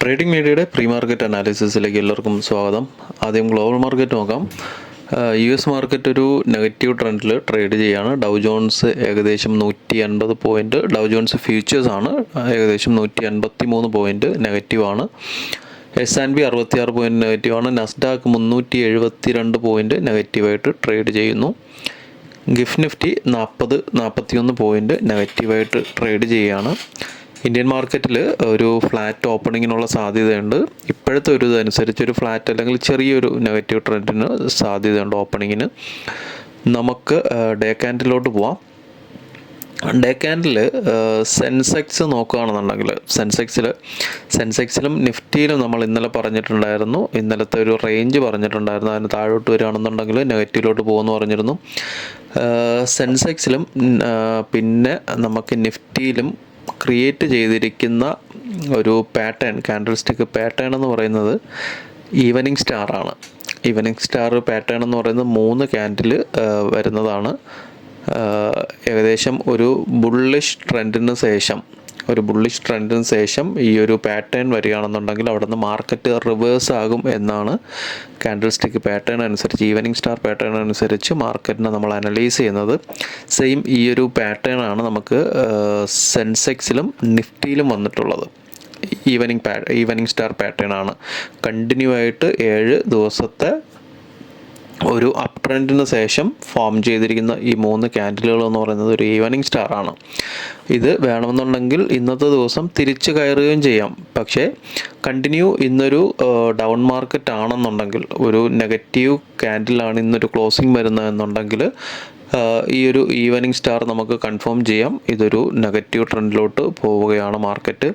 Reading മീഡിയയുടെ pre market അനാലിസിസിലേക്ക് എല്ലാവർക്കും സ്വാഗതം. ആദ്യം ഗ്ലോബൽ മാർക്കറ്റ് നോക്കാം. US മാർക്കറ്റ് ഒരു നെഗറ്റീവ് ട്രെൻഡിൽ ട്രേഡ് ചെയ്യുകയാണ്. ഡൗ ജോൺസ് ഏകദേശം 150 പോയിൻറ്റ്, ഡൗ ജോൺസ് ഫ്യൂച്ചേഴ്സ് ആണ് ഏകദേശം 153 പോയിൻറ്റ് നെഗറ്റീവാണ്. S&P 66 പോയിൻറ്റ് നെഗറ്റീവാണ്. നസ്ഡാക്ക് 372 പോയിൻറ്റ് നെഗറ്റീവായിട്ട് ട്രേഡ് ചെയ്യുന്നു. ഗിഫ്റ്റ് നിഫ്റ്റി 41 പോയിൻറ്റ് നെഗറ്റീവായിട്ട് ട്രേഡ് ചെയ്യുകയാണ്. ഇന്ത്യൻ മാർക്കറ്റിൽ ഒരു ഫ്ലാറ്റ് ഓപ്പണിങ്ങിനുള്ള സാധ്യതയുണ്ട്. ഇപ്പോഴത്തെ ഒരു ഇതനുസരിച്ച് ഒരു ഫ്ലാറ്റ് അല്ലെങ്കിൽ ചെറിയൊരു നെഗറ്റീവ് ട്രെൻഡിന് സാധ്യതയുണ്ട് ഓപ്പണിങ്ങിന്. നമുക്ക് ഡേ ക്യാൻഡിലോട്ട് പോവാം. ഡേ ക്യാൻഡിൽ സെൻസെക്സ് നോക്കുകയാണെന്നുണ്ടെങ്കിൽ സെൻസെക്സിലും നിഫ്റ്റിയിലും നമ്മൾ ഇന്നലെ പറഞ്ഞിട്ടുണ്ടായിരുന്നു, ഇന്നലത്തെ ഒരു റേഞ്ച് പറഞ്ഞിട്ടുണ്ടായിരുന്നു. അതിന് താഴോട്ട് വരികയാണെന്നുണ്ടെങ്കിൽ നെഗറ്റീവിലോട്ട് പോകുമെന്ന് പറഞ്ഞിരുന്നു. സെൻസെക്സിലും പിന്നെ നമുക്ക് നിഫ്റ്റിയിലും ക്രിയേറ്റ് ചെയ്തിരിക്കുന്ന ഒരു പാറ്റേൺ, കാൻഡിൽ സ്റ്റിക്ക് പാറ്റേൺ എന്ന് പറയുന്നത് ഈവനിങ് സ്റ്റാർ ആണ്. ഈവനിങ് സ്റ്റാർ പാറ്റേൺ എന്ന് പറയുന്നത് 3 ക്യാൻഡിൽ വരുന്നതാണ്. ഏകദേശം ഒരു ബുള്ളിഷ് ട്രെൻഡിന് ശേഷം ഈ ഒരു പാറ്റേൺ വരികയാണെന്നുണ്ടെങ്കിൽ അവിടെ നിന്ന് മാർക്കറ്റ് റിവേഴ്സ് ആകും എന്നാണ് കാൻഡിൽ സ്റ്റിക്ക് പാറ്റേൺ അനുസരിച്ച്, ഈവനിങ് സ്റ്റാർ പാറ്റേൺ അനുസരിച്ച് മാർക്കറ്റിനെ നമ്മൾ അനലൈസ് ചെയ്യുന്നത്. സെയിം ഈ ഒരു പാറ്റേൺ ആണ് നമുക്ക് സെൻസെക്സിലും നിഫ്റ്റിയിലും വന്നിട്ടുള്ളത്. ഈവനിങ് സ്റ്റാർ പാറ്റേൺ ആണ്. കണ്ടിന്യൂ ആയിട്ട് 7 ദിവസത്തെ ഒരു അപ് ട്രെൻഡിന് ശേഷം ഫോം ചെയ്തിരിക്കുന്ന ഈ 3 ക്യാൻഡിലുകൾ എന്ന് പറയുന്നത് ഒരു ഈവനിങ് സ്റ്റാർ ആണ്. ഇത് വേണമെന്നുണ്ടെങ്കിൽ ഇന്നത്തെ ദിവസം തിരിച്ച് കയറുകയും ചെയ്യാം. പക്ഷേ കണ്ടിന്യൂ ഇന്നൊരു ഡൗൺ മാർക്കറ്റ് ആണെന്നുണ്ടെങ്കിൽ, ഒരു നെഗറ്റീവ് ക്യാൻഡിലാണ് ഇന്നൊരു ക്ലോസിംഗ് വരുന്നതെന്നുണ്ടെങ്കിൽ ഈ ഒരു ഈവനിങ് സ്റ്റാർ നമുക്ക് കൺഫേം ചെയ്യാം ഇതൊരു നെഗറ്റീവ് ട്രെൻഡിലോട്ട് പോവുകയാണ് മാർക്കറ്റ്.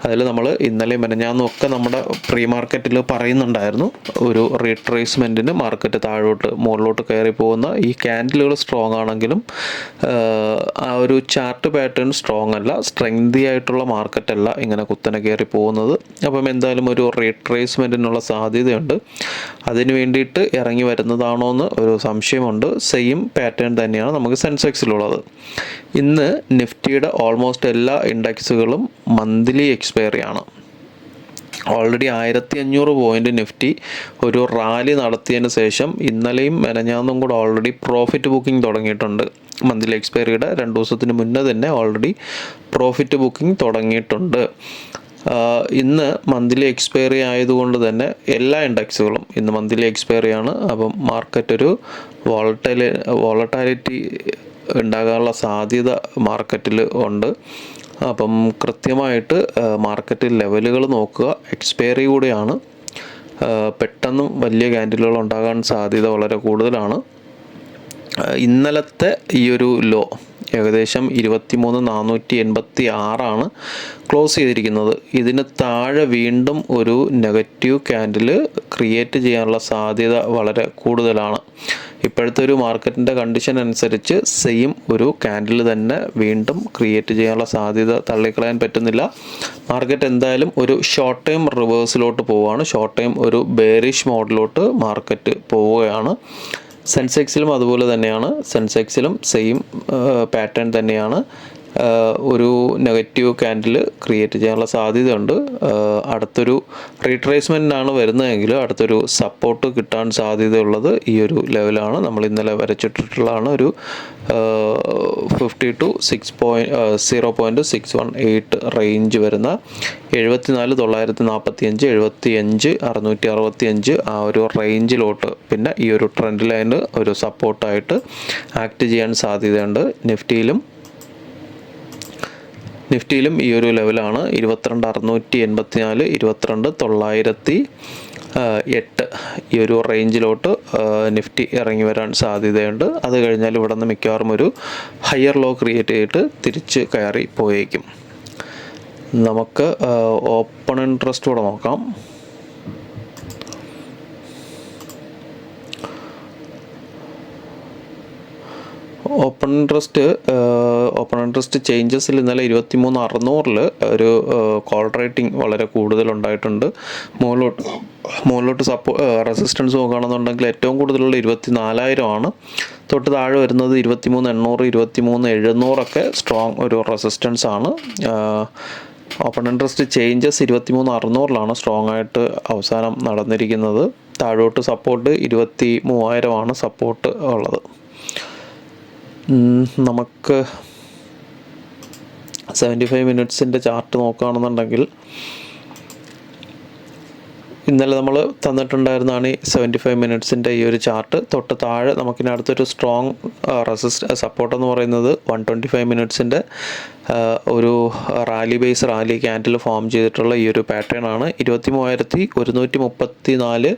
അതിൽ നമ്മൾ ഇന്നലെ മെനഞ്ഞാന്നും ഒക്കെ നമ്മുടെ പ്രീ മാർക്കറ്റിൽ പറയുന്നുണ്ടായിരുന്നു, ഒരു റീട്രേസ്മെൻറ്റിന് മാർക്കറ്റ് മുകളിലോട്ട് കയറി പോകുന്ന ഈ ക്യാൻഡിലുകൾ സ്ട്രോങ് ആണെങ്കിലും ആ ഒരു ചാർട്ട് പാറ്റേൺ സ്ട്രോങ് അല്ല, സ്ട്രെങ്തി ആയിട്ടുള്ള മാർക്കറ്റല്ല ഇങ്ങനെ കുത്തനെ കയറി പോകുന്നത്. അപ്പം എന്തായാലും ഒരു റീട്രേസ്മെൻറ്റിനുള്ള സാധ്യതയുണ്ട്. അതിന് വേണ്ടിയിട്ട് ഇറങ്ങി വരുന്നതാണോ എന്ന് ഒരു സംശയമുണ്ട്. സെയിം പാറ്റേൺ തന്നെയാണ് നമുക്ക് സെൻസെക്സിലുള്ളത്. ഇന്ന് നിഫ്റ്റിയുടെ ഓൾമോസ്റ്റ് എല്ലാ ഇൻഡെക്സുകളും മന്ത്ലി എക്സ്പയറി ആണ്. ഓൾറെഡി 1500 പോയിൻറ്റ് നിഫ്റ്റി ഒരു റാലി നടത്തിയതിന് ശേഷം ഇന്നലെയും മെനഞ്ഞാന്നും കൂടെ ഓൾറെഡി പ്രോഫിറ്റ് ബുക്കിംഗ് തുടങ്ങിയിട്ടുണ്ട്. മന്ത്ലി എക്സ്പയറിയുടെ 2 ദിവസത്തിന് മുന്നേ തന്നെ ഓൾറെഡി പ്രോഫിറ്റ് ബുക്കിംഗ് തുടങ്ങിയിട്ടുണ്ട്. ഇന്ന് മന്ത്ലി എക്സ്പയറി ആയതുകൊണ്ട് തന്നെ എല്ലാ ഇൻഡെക്സുകളും ഇന്ന് മന്ത്ലി എക്സ്പയറി ആണ്. അപ്പം മാർക്കറ്റ് ഒരു വോളറ്റാലിറ്റി ഉണ്ടാകാനുള്ള സാധ്യത മാർക്കറ്റിൽ ഉണ്ട്. അപ്പം കൃത്യമായിട്ട് മാർക്കറ്റ് ലെവലുകൾ നോക്കുക. എക്സ്പയറി കൂടെയാണ്, പെട്ടെന്ന് വലിയ ക്യാൻഡിലുകൾ ഉണ്ടാകാൻ സാധ്യത വളരെ കൂടുതലാണ്. ഇന്നലത്തെ ഈ ഒരു ലോ ഏകദേശം 23,486 ക്ലോസ് ചെയ്തിരിക്കുന്നത്. ഇതിന് താഴെ വീണ്ടും ഒരു നെഗറ്റീവ് ക്യാൻഡിൽ ക്രിയേറ്റ് ചെയ്യാനുള്ള സാധ്യത വളരെ കൂടുതലാണ്. ഇപ്പോഴത്തെ ഒരു മാർക്കറ്റിൻ്റെ കണ്ടീഷൻ അനുസരിച്ച് സെയിം ഒരു ക്യാൻഡിൽ തന്നെ വീണ്ടും ക്രിയേറ്റ് ചെയ്യാനുള്ള സാധ്യത തള്ളിക്കളയാൻ പറ്റുന്നില്ല. മാർക്കറ്റ് എന്തായാലും ഒരു ഷോർട്ട് ടൈം റിവേഴ്സിലോട്ട് പോവുകയാണ്. ഷോർട്ട് ടൈം ഒരു ബെയറിഷ് മോഡിലോട്ട് മാർക്കറ്റ് പോവുകയാണ്. സെൻസെക്സിലും അതുപോലെ തന്നെയാണ്. സെൻസെക്സിലും സെയിം പാറ്റേൺ തന്നെയാണ്. ഒരു നെഗറ്റീവ് ക്യാൻഡിൽ ക്രിയേറ്റ് ചെയ്യാനുള്ള സാധ്യതയുണ്ട്. അടുത്തൊരു റീട്രേസ്മെൻറ്റിനാണ് വരുന്നതെങ്കിൽ അടുത്തൊരു സപ്പോർട്ട് കിട്ടാൻ സാധ്യതയുള്ളത് ഈ ഒരു ലെവലാണ്. നമ്മൾ ഇന്നലെ വരച്ചിട്ടുള്ളതാണ് ഒരു 50 to 0.618 റേഞ്ച് വരുന്ന 74,945, 75,665 ആ ഒരു റേഞ്ചിലോട്ട്, പിന്നെ ഈ ഒരു ട്രെൻഡ് ലൈന് ഒരു സപ്പോർട്ടായിട്ട് ആക്ട് ചെയ്യാൻ സാധ്യതയുണ്ട്. നിഫ്റ്റിയിലും ഈ ഒരു ലെവലാണ് 22,684, 22,908 ഈ ഒരു റേഞ്ചിലോട്ട് നിഫ്റ്റി ഇറങ്ങി വരാൻ സാധ്യതയുണ്ട്. അത് കഴിഞ്ഞാൽ ഇവിടെ നിന്ന് മിക്കവാറും ഒരു ഹയർ ലോ ക്രിയേറ്റ് ചെയ്തിട്ട് തിരിച്ച് കയറി പോയേക്കും. നമുക്ക് ഓപ്പൺ ഇൻട്രസ്റ്റ് കൂടെ നോക്കാം. ഓപ്പൺ ഇൻട്രസ്റ്റ് ചേഞ്ചസിൽ ഇന്നലെ 23,600 ഒരു കോൾ റേറ്റിംഗ് വളരെ കൂടുതലുണ്ടായിട്ടുണ്ട്. മുകളിലോട്ട് റെസിസ്റ്റൻസ് നോക്കുകയാണെന്നുണ്ടെങ്കിൽ ഏറ്റവും കൂടുതലുള്ള 24,000 ആണ്. തൊട്ട് താഴെ വരുന്നത് 23,800, 23,700 ഒക്കെ സ്ട്രോങ് ഒരു റെസിസ്റ്റൻസ് ആണ്. ഓപ്പൺ ഇൻട്രസ്റ്റ് ചേഞ്ചസ് 23,600 സ്ട്രോങ് ആയിട്ട് അവസാനം നടന്നിരിക്കുന്നത്. താഴോട്ട് സപ്പോർട്ട് 23,000 സപ്പോർട്ട് ഉള്ളത്. നമുക്ക് 75 മിനിറ്റ്സിൻ്റെ ചാർട്ട് നോക്കുകയാണെന്നുണ്ടെങ്കിൽ ഇന്നലെ നമ്മൾ തന്നിട്ടുണ്ടായിരുന്നതാണ് ഈ 75 മിനിറ്റ്സിൻ്റെ ഈ ഒരു ചാർട്ട്. തൊട്ട് താഴെ നമുക്കിനി അടുത്തൊരു സ്ട്രോങ് സപ്പോർട്ട് എന്ന് പറയുന്നത് 125 മിനിറ്റ്സിൻ്റെ ഒരു റാലി ക്യാൻഡിൽ ഫോം ചെയ്തിട്ടുള്ള ഈ ഒരു പാറ്റേൺ ആണ്. 23,134,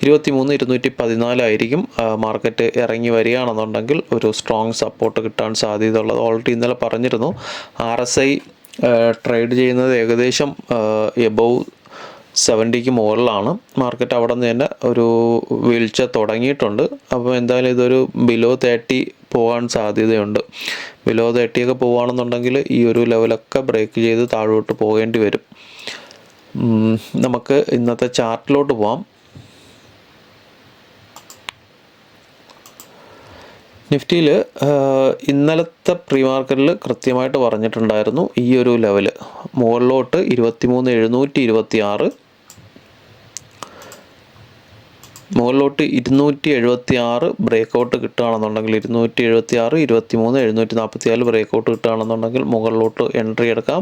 23,214 ആയിരിക്കും മാർക്കറ്റ് ഇറങ്ങി വരികയാണെന്നുണ്ടെങ്കിൽ ഒരു സ്ട്രോങ് സപ്പോർട്ട് കിട്ടാൻ സാധ്യതയുള്ളത്. ഓൾറെഡി ഇന്നലെ പറഞ്ഞിരുന്നു. RSI ട്രേഡ് ചെയ്യുന്നത് ഏകദേശം എബവ് 70ക്ക് മുകളിലാണ്. മാർക്കറ്റ് അവിടെ നിന്ന് തന്നെ ഒരു വീഴ്ച തുടങ്ങിയിട്ടുണ്ട്. അപ്പോൾ എന്തായാലും ഇതൊരു ബിലോ 30 പോകാൻ സാധ്യതയുണ്ട്. ബിലോ 30 ഒക്കെ പോവുകയാണെന്നുണ്ടെങ്കിൽ ഈ ഒരു ലെവലൊക്കെ ബ്രേക്ക് ചെയ്ത് താഴോട്ട് പോകേണ്ടി വരും. നമുക്ക് ഇന്നത്തെ ചാർട്ടിലോട്ട് പോവാം. നിഫ്റ്റിയിൽ ഇന്നലത്തെ പ്രീ മാർക്കറ്റിൽ കൃത്യമായിട്ട് പറഞ്ഞിട്ടുണ്ടായിരുന്നു ഈ ഒരു ലെവല് മുകളിലോട്ട് 23,726, മുകളിലോട്ട് 276 ബ്രേക്കൗട്ട് കിട്ടുകയാണെന്നുണ്ടെങ്കിൽ 276, 23,744 ബ്രേക്കൗട്ട് കിട്ടുകയാണെന്നുണ്ടെങ്കിൽ മുകളിലോട്ട് എൻട്രി എടുക്കാം.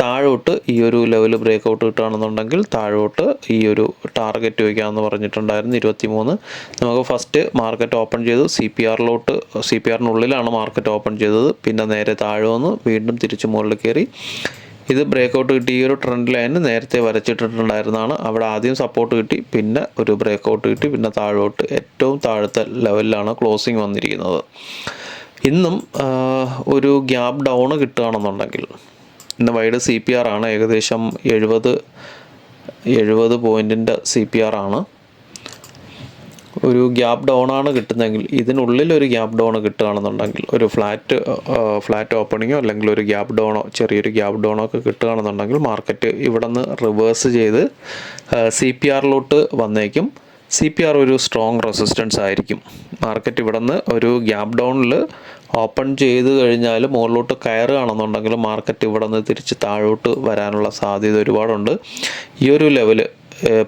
താഴോട്ട് ഈ ഒരു ലെവൽ ബ്രേക്കൗട്ട് കിട്ടുകയാണെന്നുണ്ടെങ്കിൽ താഴോട്ട് ഈ ഒരു ടാർഗറ്റ് വയ്ക്കാമെന്ന് പറഞ്ഞിട്ടുണ്ടായിരുന്നു 23. നമുക്ക് ഫസ്റ്റ് മാർക്കറ്റ് ഓപ്പൺ ചെയ്തു CPR-നുള്ളിലാണ് മാർക്കറ്റ് ഓപ്പൺ ചെയ്തത്. പിന്നെ നേരെ താഴെ വന്ന് വീണ്ടും തിരിച്ച് മുകളിൽ കയറി. ഇത് ബ്രേക്കൗട്ട് കിട്ടി. ഈ ഒരു ട്രെൻഡ് ലൈന് നേരത്തെ വരച്ചിട്ടിട്ടുണ്ടായിരുന്നതാണ്. അവിടെ ആദ്യം സപ്പോർട്ട് കിട്ടി, പിന്നെ ഒരു ബ്രേക്കൗട്ട് കിട്ടി, പിന്നെ താഴോട്ട് ഏറ്റവും താഴത്തെ ലെവലിലാണ് ക്ലോസിങ് വന്നിരിക്കുന്നത്. ഇന്നും ഒരു ഗ്യാപ്പ് ഡൗൺ കിട്ടുകയാണെന്നുണ്ടെങ്കിൽ, ഇന്ന് വൈഡ് CPR ആണ്, ഏകദേശം 70 പോയിൻറ്റിൻ്റെ CPR ആണ്. ഒരു ഗ്യാപ്പ് ഡൗൺ ആണ് കിട്ടുന്നതെങ്കിൽ, ഇതിനുള്ളിൽ ഒരു ഗ്യാപ്പ് ഡൗൺ കിട്ടുകയാണെന്നുണ്ടെങ്കിൽ, ഒരു ഫ്ലാറ്റ് ഓപ്പണിങ്ങോ അല്ലെങ്കിൽ ഒരു ഗ്യാപ്പ് ഡൗണോ, ചെറിയൊരു ഗ്യാപ്പ് ഡൗണോ ഒക്കെ കിട്ടുകയാണെന്നുണ്ടെങ്കിൽ മാർക്കറ്റ് ഇവിടെ നിന്ന് റിവേഴ്സ് ചെയ്ത് CPR-ലോട്ട് വന്നേക്കും. CPR ഒരു സ്ട്രോങ് റെസിസ്റ്റൻസ് ആയിരിക്കും. മാർക്കറ്റ് ഇവിടെ നിന്ന് ഒരു ഗ്യാപ്പ് ഡൗണിൽ ഓപ്പൺ ചെയ്ത് കഴിഞ്ഞാൽ മുകളിലോട്ട് കയറുകയാണെന്നുണ്ടെങ്കിൽ മാർക്കറ്റ് ഇവിടെ നിന്ന് തിരിച്ച് താഴോട്ട് വരാനുള്ള സാധ്യത ഒരുപാടുണ്ട്. ഈ ഒരു ലെവല്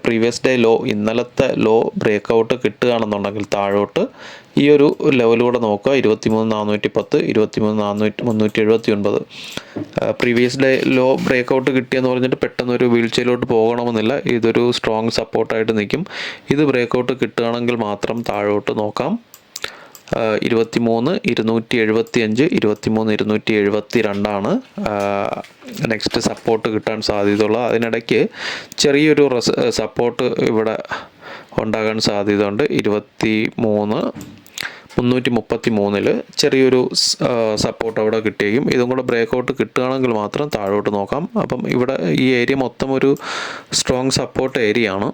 പ്രീവിയസ് ഡേ ലോ, ഇന്നലത്തെ ലോ ബ്രേക്കൗട്ട് കിട്ടുകയാണെന്നുണ്ടെങ്കിൽ താഴോട്ട് ഈ ഒരു ലെവലൂടെ നോക്കുക. 23,410, 23,379. പ്രീവിയസ് ഡേ ലോ ബ്രേക്കൗട്ട് കിട്ടിയെന്ന് പറഞ്ഞിട്ട് പെട്ടെന്നൊരു വീഴ്ചയിലോട്ട് പോകണമെന്നില്ല. ഇതൊരു സ്ട്രോങ് സപ്പോർട്ടായിട്ട് നിൽക്കും. ഇത് ബ്രേക്കൗട്ട് കിട്ടുകയാണെങ്കിൽ മാത്രം താഴോട്ട് നോക്കാം. 23,275, 23,272 നെക്സ്റ്റ് സപ്പോർട്ട് കിട്ടാൻ സാധ്യതയുള്ളത്. അതിനിടയ്ക്ക് ചെറിയൊരു സപ്പോർട്ട് ഇവിടെ ഉണ്ടാകാൻ സാധ്യതയുണ്ട്. 23,333 ചെറിയൊരു സപ്പോർട്ട് അവിടെ കിട്ടിയേക്കും. ഇതും കൂടെ ബ്രേക്കൗട്ട് കിട്ടുകയാണെങ്കിൽ മാത്രം താഴോട്ട് നോക്കാം. അപ്പം ഇവിടെ ഈ ഏരിയ മൊത്തം ഒരു സ്ട്രോങ് സപ്പോർട്ട് ഏരിയയാണ്.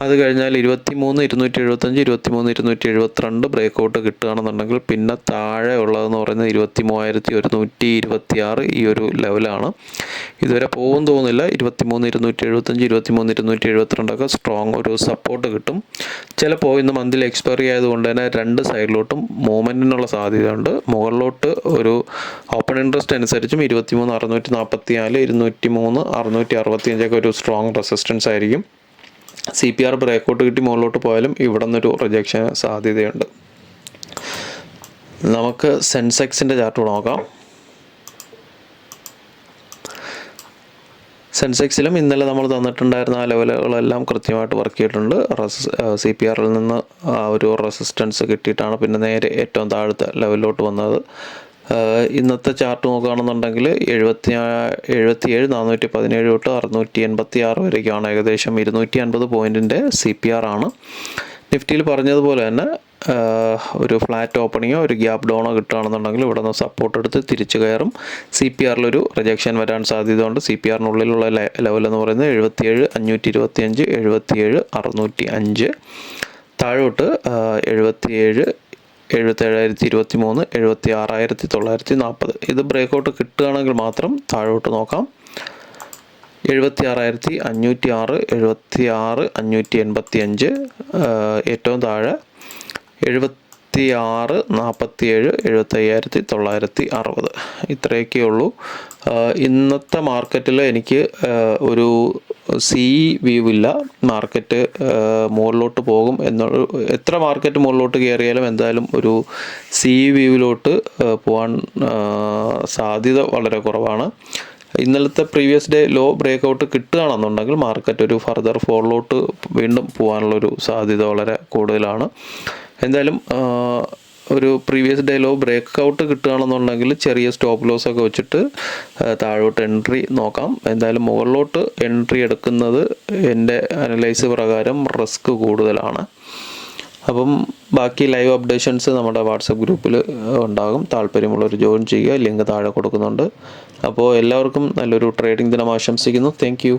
അത് കഴിഞ്ഞാൽ 23,275, 23,272 ബ്രേക്കൗട്ട് കിട്ടുകയാണെന്നുണ്ടെങ്കിൽ പിന്നെ താഴെ ഉള്ളതെന്ന് പറയുന്നത് 23,126 ഈ ഒരു ലെവലാണ്. ഇതുവരെ പോകും തോന്നുന്നില്ല. 23,275, 23,272 ഒക്കെ സ്ട്രോങ് ഒരു സപ്പോർട്ട് കിട്ടും. ചിലപ്പോൾ ഇന്ന് മന്തിൽ എക്സ്പയറി ആയതുകൊണ്ട് തന്നെ രണ്ട് സൈഡിലോട്ടും മൂവ്മെൻറ്റിനുള്ള സാധ്യതയുണ്ട്. മുകളിലോട്ട് ഒരു ഓപ്പൺ ഇൻട്രസ്റ്റ് അനുസരിച്ചും 23,644, 23,665 ഒക്കെ ഒരു സ്ട്രോങ് റെസിസ്റ്റൻസ് ആയിരിക്കും. CPR ബ്രേക്കൗട്ട് കിട്ടി മുകളിലോട്ട് പോയാലും ഇവിടെ നിന്നൊരു റിജക്ഷൻ സാധ്യതയുണ്ട്. നമുക്ക് സെൻസെക്സിൻ്റെ ചാർട്ട് നോക്കാം. സെൻസെക്സിലും ഇന്നലെ നമ്മൾ തന്നിട്ടുണ്ടായിരുന്ന ആ ലെവലുകളെല്ലാം കൃത്യമായിട്ട് വർക്ക് ചെയ്തിട്ടുണ്ട്. CPR-ൽ നിന്ന് ആ ഒരു റെസിസ്റ്റൻസ് കിട്ടിയിട്ടാണ് പിന്നെ നേരെ ഏറ്റവും താഴത്തെ ലെവലിലോട്ട് വന്നത്. ഇന്നത്തെ ചാർട്ട് നോക്കുകയാണെന്നുണ്ടെങ്കിൽ 77,417 തൊട്ട് 686 വരേക്കാണ്. ഏകദേശം 250 പോയിൻറ്റിൻ്റെ CPR ആണ്. നിഫ്റ്റിയിൽ പറഞ്ഞതുപോലെ തന്നെ ഒരു ഫ്ലാറ്റ് ഓപ്പണിങ്ങോ ഒരു ഗ്യാപ്പ് ഡൗണോ കിട്ടുകയാണെന്നുണ്ടെങ്കിൽ ഇവിടെ നിന്ന് സപ്പോർട്ട് എടുത്ത് തിരിച്ചു കയറും. CPR-ലൊരു റിജക്ഷൻ വരാൻ സാധ്യതയുണ്ട്. CPR-നുള്ളിലുള്ള ലെവൽ എന്ന് പറയുന്നത് 77,525, 77,605. താഴോട്ട് 77,023, 76,940. ഇത് ബ്രേക്കൗട്ട് കിട്ടുകയാണെങ്കിൽ മാത്രം താഴോട്ട് നോക്കാം. 76,506, 76,585. ഏറ്റവും താഴെ 76, 47, 75,960 ഇത്രയൊക്കെ ഉള്ളൂ. ഇന്നത്തെ മാർക്കറ്റിൽ എനിക്ക് ഒരു വ്യൂ ഇല്ല. മാർക്കറ്റ് മുകളിലോട്ട് പോകും എന്നുള്ള, എത്ര മാർക്കറ്റ് മുകളിലോട്ട് കയറിയാലും എന്തായാലും ഒരു വ്യൂവിലോട്ട് പോകാൻ സാധ്യത വളരെ കുറവാണ്. ഇന്നലത്തെ പ്രീവിയസ് ഡേ ലോ ബ്രേക്കൗട്ട് കിട്ടുകയാണെന്നുണ്ടെങ്കിൽ മാർക്കറ്റ് ഒരു ഫർദർ ഫോളിലോട്ട് വീണ്ടും പോകാനുള്ളൊരു സാധ്യത വളരെ കൂടുതലാണ്. എന്തായാലും ഒരു പ്രീവിയസ് ഡേ ലോ ബ്രേക്കൗട്ട് കിട്ടുകയാണെന്നുണ്ടെങ്കിൽ ചെറിയ സ്റ്റോപ്പ് ലോസ് ഒക്കെ വെച്ചിട്ട് താഴോട്ട് എൻട്രി നോക്കാം. എന്തായാലും മുകളിലോട്ട് എൻട്രി എടുക്കുന്നത് എൻ്റെ അനലൈസ് പ്രകാരം റിസ്ക് കൂടുതലാണ്. അപ്പം ബാക്കി ലൈവ് അപ്ഡേഷൻസ് നമ്മുടെ വാട്സപ്പ് ഗ്രൂപ്പിൽ ഉണ്ടാകും. താല്പര്യമുള്ളവർ ജോയിൻ ചെയ്യുക. ലിങ്ക് താഴെ കൊടുക്കുന്നുണ്ട്. അപ്പോൾ എല്ലാവർക്കും നല്ലൊരു ട്രേഡിംഗ് ദിനം ആശംസിക്കുന്നു. Thank you.